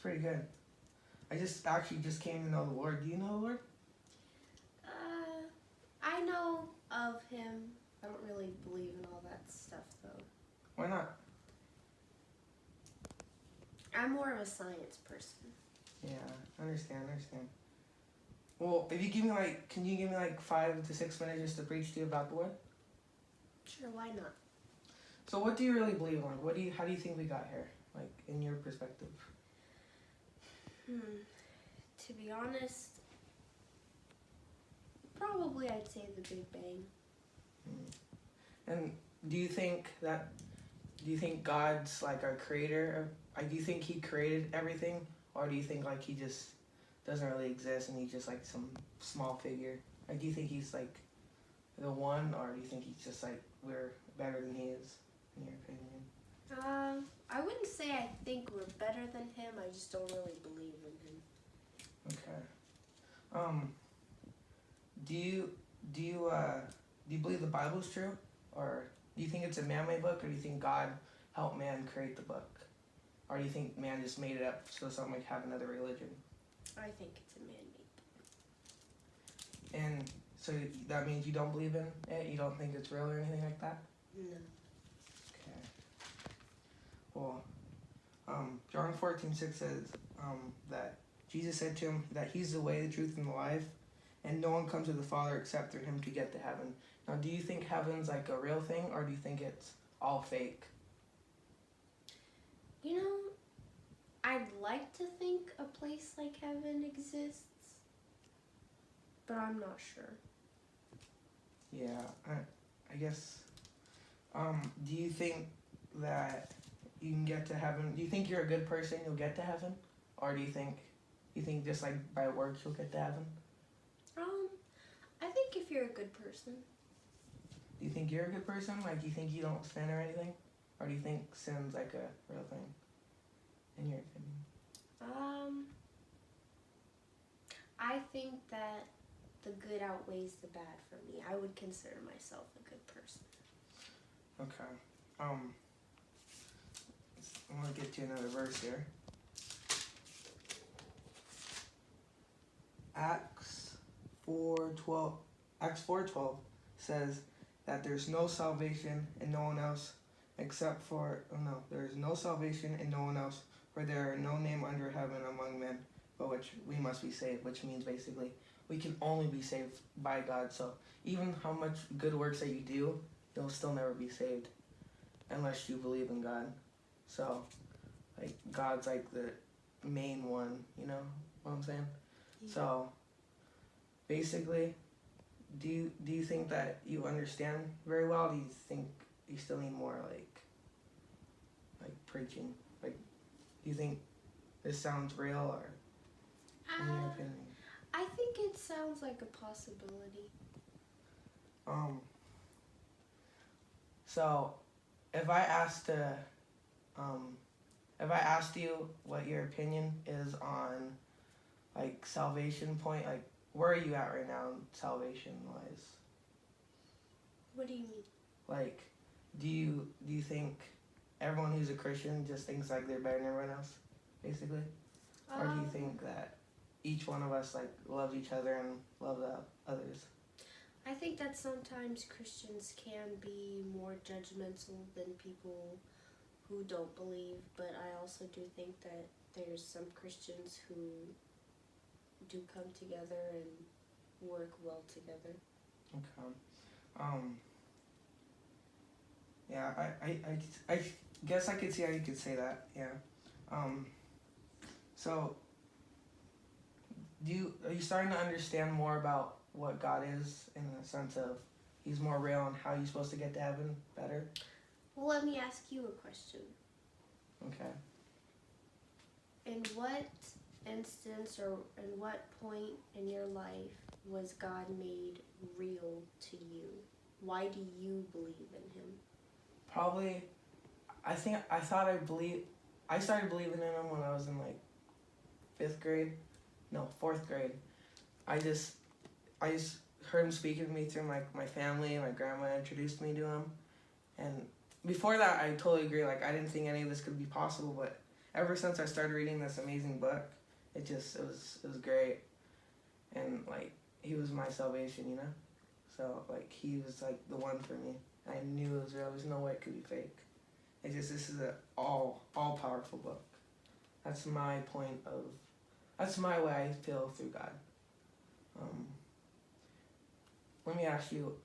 pretty good. I just actually just came to know the Lord. Do you know the Lord? I know of him. I don't really believe in all that stuff, though. Why not? I'm more of a science person. Yeah, I understand. Well, if you give me can you give me 5 to 6 minutes just to preach to you about the Lord? Sure, why not? So, what do you really believe in? How do you think we got here? In your perspective. To be honest, probably I'd say the Big Bang. And do you think God's our creator? Do you think he created everything, or do you think he just doesn't really exist and he's just some small figure? Do you think he's the one, or do you think he's just we're better than he is, in your opinion? I wouldn't say I think we're better than him. I just don't really believe in him. Okay. Do you believe the Bible's true, or do you think it's a man-made book, or do you think God helped man create the book, or do you think man just made it up so someone have another religion? I think it's a man-made book. And so that means you don't believe in it? You don't think it's real or anything like that? No. Okay. Well, John 14:6 says that Jesus said to him that he's the way, the truth, and the life, and no one comes to the Father except through him to get to heaven. Now, do you think heaven's a real thing, or do you think it's all fake? I'd like to think a place like heaven exists, but I'm not sure. Yeah, I guess. Do you think that you can get to heaven? Do you think you're a good person, you'll get to heaven, or do you think just by works you'll get to heaven? I think if you're a good person. Do you think you're a good person? Do you think you don't sin or anything, or do you think sin's a real thing, in your opinion? I think that the good outweighs the bad for me. I would consider myself a good person. Okay. I'm gonna get you another verse here. Acts 4:12 says that there's no salvation in no one else except for there's no salvation in no one else, for there are no name under heaven among men by which we must be saved, which means basically we can only be saved by God. So even how much good works that you do, you'll still never be saved unless you believe in God. So God's the main one, you know what I'm saying? Yeah. So basically, do you think that you understand very well? Do you think you still need more preaching? Do you think this sounds real, or in your opinion? I think it sounds like a possibility. So if I asked you what your opinion is on salvation point, where are you at right now salvation wise? What do you mean? Do you think everyone who's a Christian just thinks they're better than everyone else, basically? Or do you think that each one of us loves each other and love the others? I think that sometimes Christians can be more judgmental than people who don't believe, but I also do think that there's some Christians who do come together and work well together. Okay. Yeah, I guess I could see how you could say that, yeah. So, are you starting to understand more about what God is, in the sense of he's more real and how you're supposed to get to heaven better? Well, let me ask you a question. Okay. In what instance or in what point in your life was God made real to you? Why do you believe in him? Probably, I started believing in him when I was in 4th grade. I just heard him speaking to me through my family. My grandma introduced me to him, and before that I totally agree. I didn't think any of this could be possible, but ever since I started reading this amazing book, it was great, and like he was my salvation, you know. So like he was like the one for me. I knew it was real. There's no way it could be fake. It's just this is a all powerful book. That's my point of. That's my way I feel through God. Let me ask you,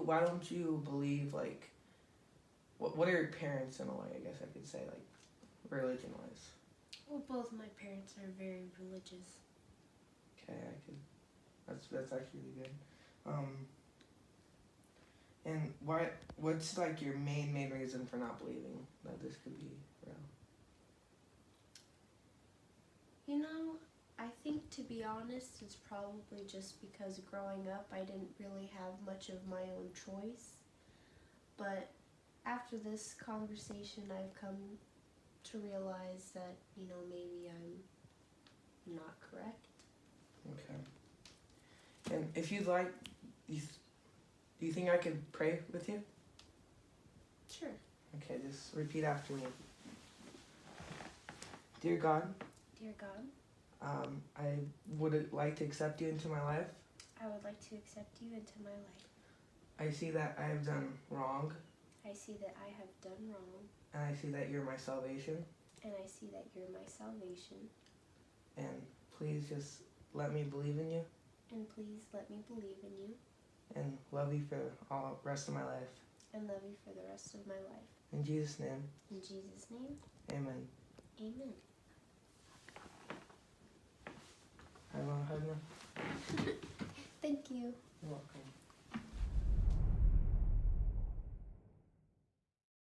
why don't you believe, like, what are your parents in a way, I guess I could say, like, religion-wise? Well, both my parents are very religious. Okay, that's actually really good. And what's, like, your main reason for not believing that this could be real? You know, I think, to be honest, it's probably just because growing up I didn't really have much of my own choice. But after this conversation, I've come to realize that, you know, maybe I'm not correct. Okay. And if you'd like, do you think I could pray with you? Sure. Okay, just repeat after me. Dear God, Dear God, I would like to accept you into my life. I would like to accept you into my life. I see that I have done wrong, I see that I have done wrong, and I see that you're my salvation. and I see that you're my salvation. And please just let me believe in you And please let me believe in you and love you for all the rest of my life. and love you for the rest of my life. In Jesus' name, In Jesus' name, amen. amen. I want to hug now. Thank you. You're welcome.